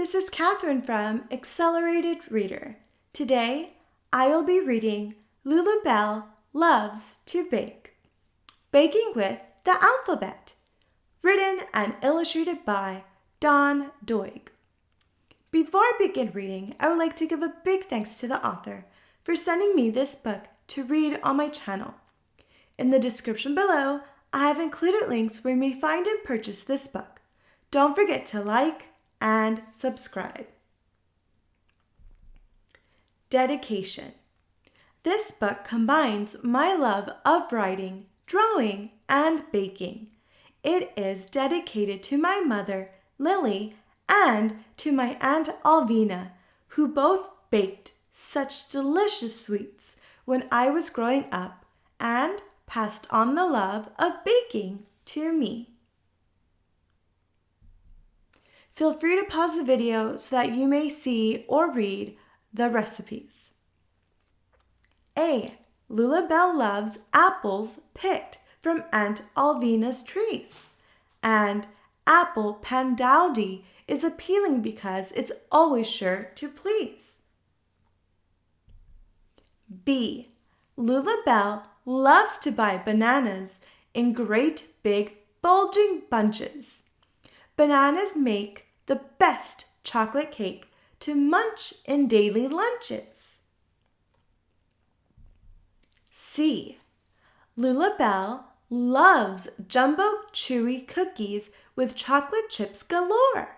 this is Catherine from Accelerated Reader. Today, I will be reading Lulubelle Loves to Bake. Baking with the Alphabet. Written and illustrated by Dawn Doig. Before I begin reading, I would like to give a big thanks to the author for sending me this book to read on my channel. In the description below, I have included links where you may find and purchase this book. Don't forget to like and subscribe. Dedication. This book combines my love of writing, drawing, and baking. It is dedicated to my mother, Lily, and to my Aunt Alvina, who both baked such delicious sweets when I was growing up and passed on the love of baking to me. Feel free to pause the video so that you may see or read the recipes. A. Lulubelle loves apples picked from Aunt Alvina's trees. And apple pandowdy is appealing because it's always sure to please. B. Lulubelle loves to buy bananas in great big bulging bunches. Bananas make the best chocolate cake to munch in daily lunches. C. Lulubelle loves jumbo chewy cookies with chocolate chips galore.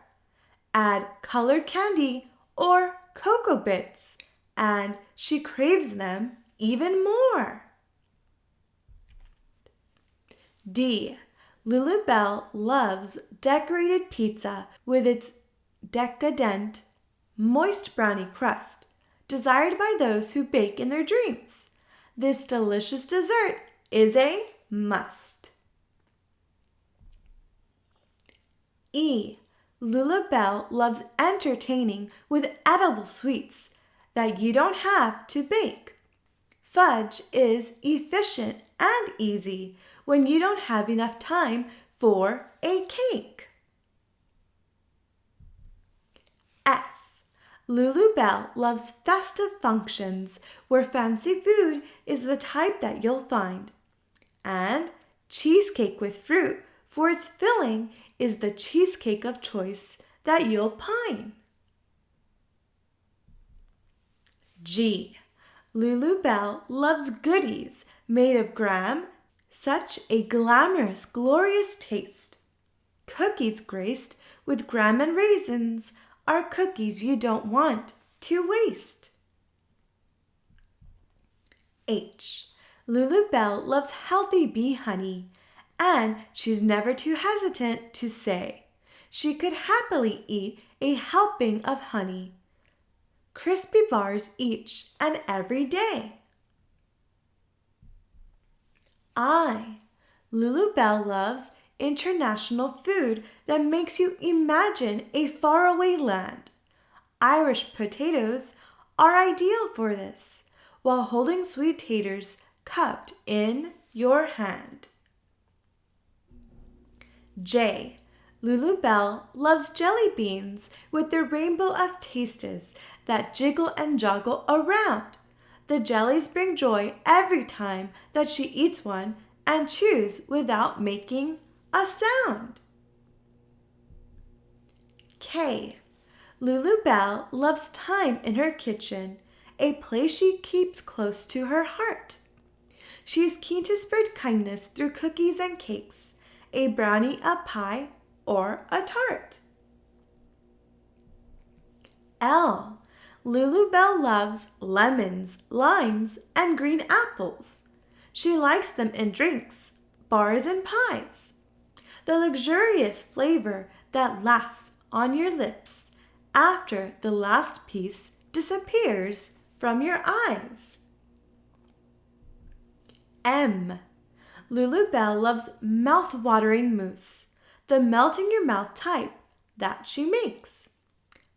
Add colored candy or cocoa bits, and she craves them even more. D. Lulubelle loves decorated pizza with its decadent, moist brownie crust, desired by those who bake in their dreams. This delicious dessert is a must. E. Lulubelle loves entertaining with edible sweets that you don't have to bake. Fudge is efficient and easy when you don't have enough time for a cake. F. Lulubelle loves festive functions where fancy food is the type that you'll find. And cheesecake with fruit for its filling is the cheesecake of choice that you'll pine. G. Lulubelle loves goodies made of graham, such a glamorous, glorious taste. Cookies graced with graham and raisins are cookies you don't want to waste. H. Lulubelle loves healthy bee honey, and she's never too hesitant to say she could happily eat a helping of honey. Crispy bars each and every day. I. Lulubelle loves international food that makes you imagine a faraway land. Irish potatoes are ideal for this, while holding sweet taters cupped in your hand. J. Lulubelle loves jelly beans with their rainbow of tastes that jiggle and joggle around. The jellies bring joy every time that she eats one and chews without making a sound. K. Lulubelle loves time in her kitchen, a place she keeps close to her heart. She is keen to spread kindness through cookies and cakes, a brownie, a pie, or a tart. L. Lulubelle loves lemons, limes, and green apples. She likes them in drinks, bars, and pies. The luxurious flavor that lasts on your lips after the last piece disappears from your eyes. M. Lulubelle loves mouth-watering mousse, the melt-in-your-mouth type that she makes.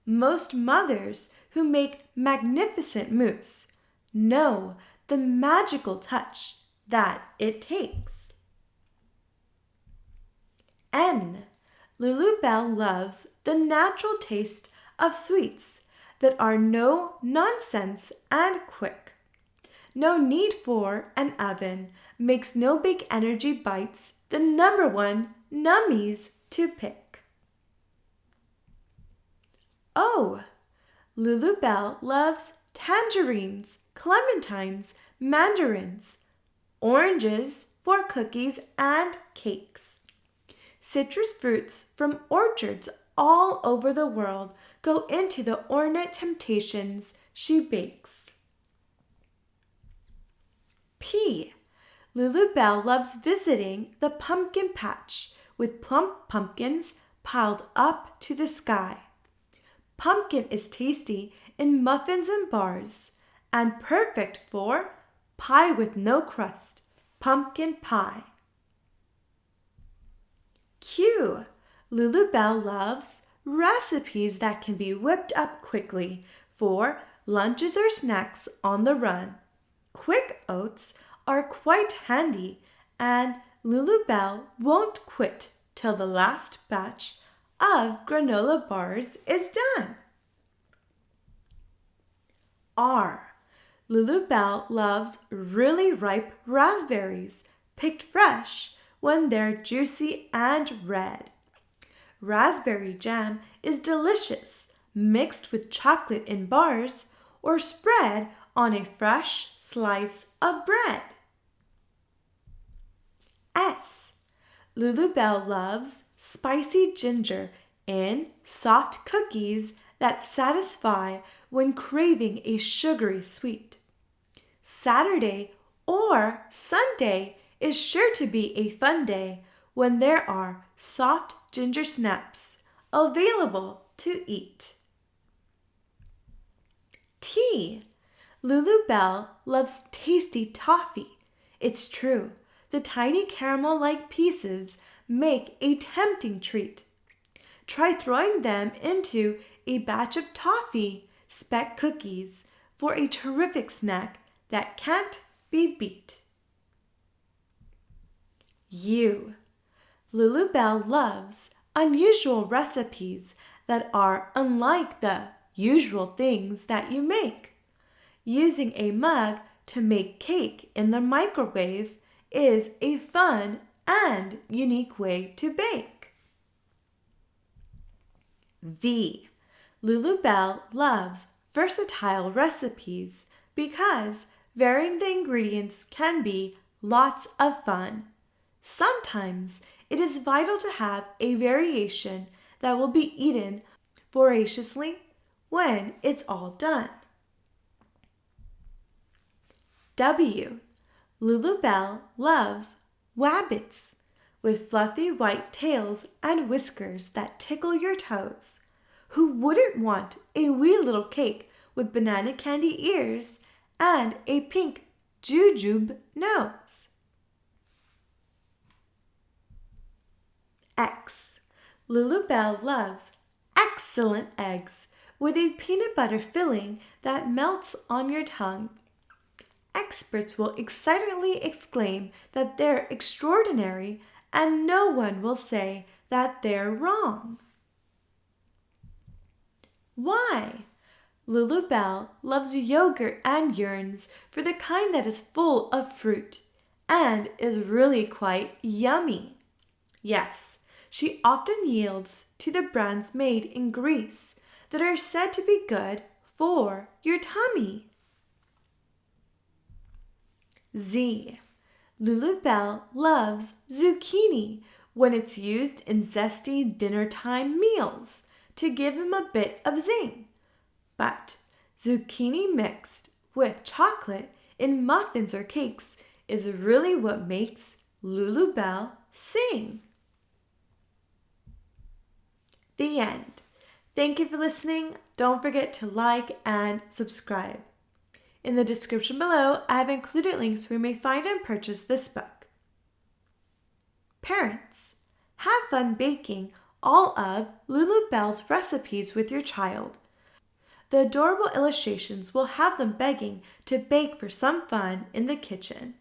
Most mothers who make magnificent mousse know the magical touch that it takes. N. Lulubelle loves the natural taste of sweets that are no nonsense and quick. No need for an oven makes no big energy bites the number one nummies to pick. Oh, Lulubelle loves tangerines, clementines, mandarins, oranges for cookies and cakes. Citrus fruits from orchards all over the world go into the ornate temptations she bakes. P. Lulubelle loves visiting the pumpkin patch with plump pumpkins piled up to the sky. Pumpkin is tasty in muffins and bars and perfect for pie with no crust, pumpkin pie. Q. Lulubelle loves recipes that can be whipped up quickly for lunches or snacks on the run. Quick oats are quite handy, and Lulubelle won't quit till the last batch of granola bars is done. R. Lulubelle loves really ripe raspberries, picked fresh when they're juicy and red. Raspberry jam is delicious, mixed with chocolate in bars or spread on a fresh slice of bread. S. Lulubelle loves spicy ginger in soft cookies that satisfy when craving a sugary sweet. Saturday or Sunday is sure to be a fun day when there are soft ginger snaps available to eat. T. Lulubelle loves tasty toffee. It's true, the tiny caramel-like pieces make a tempting treat. Try throwing them into a batch of toffee speck cookies for a terrific snack that can't be beat. U. Lulubelle loves unusual recipes that are unlike the usual things that you make. Using a mug to make cake in the microwave is a fun and unique way to bake. V. Lulubelle loves versatile recipes because varying the ingredients can be lots of fun. Sometimes it is vital to have a variation that will be eaten voraciously when it's all done. W. Lulubelle loves wabbits with fluffy white tails and whiskers that tickle your toes. Who wouldn't want a wee little cake with banana candy ears and a pink jujube nose? X. Lulubelle loves excellent eggs with a peanut butter filling that melts on your tongue. Experts will excitedly exclaim that they're extraordinary, and no one will say that they're wrong. Y. Lulubelle loves yogurt and yearns for the kind that is full of fruit and is really quite yummy. Yes, she often yields to the brands made in Greece that are said to be good for your tummy. Z. Lulubelle loves zucchini when it's used in zesty dinner-time meals to give them a bit of zing. But zucchini mixed with chocolate in muffins or cakes is really what makes Lulubelle sing. The end. Thank you for listening. Don't forget to like and subscribe. In the description below, I have included links where you may find and purchase this book. Parents, have fun baking all of Lulubelle's recipes with your child. The adorable illustrations will have them begging to bake for some fun in the kitchen.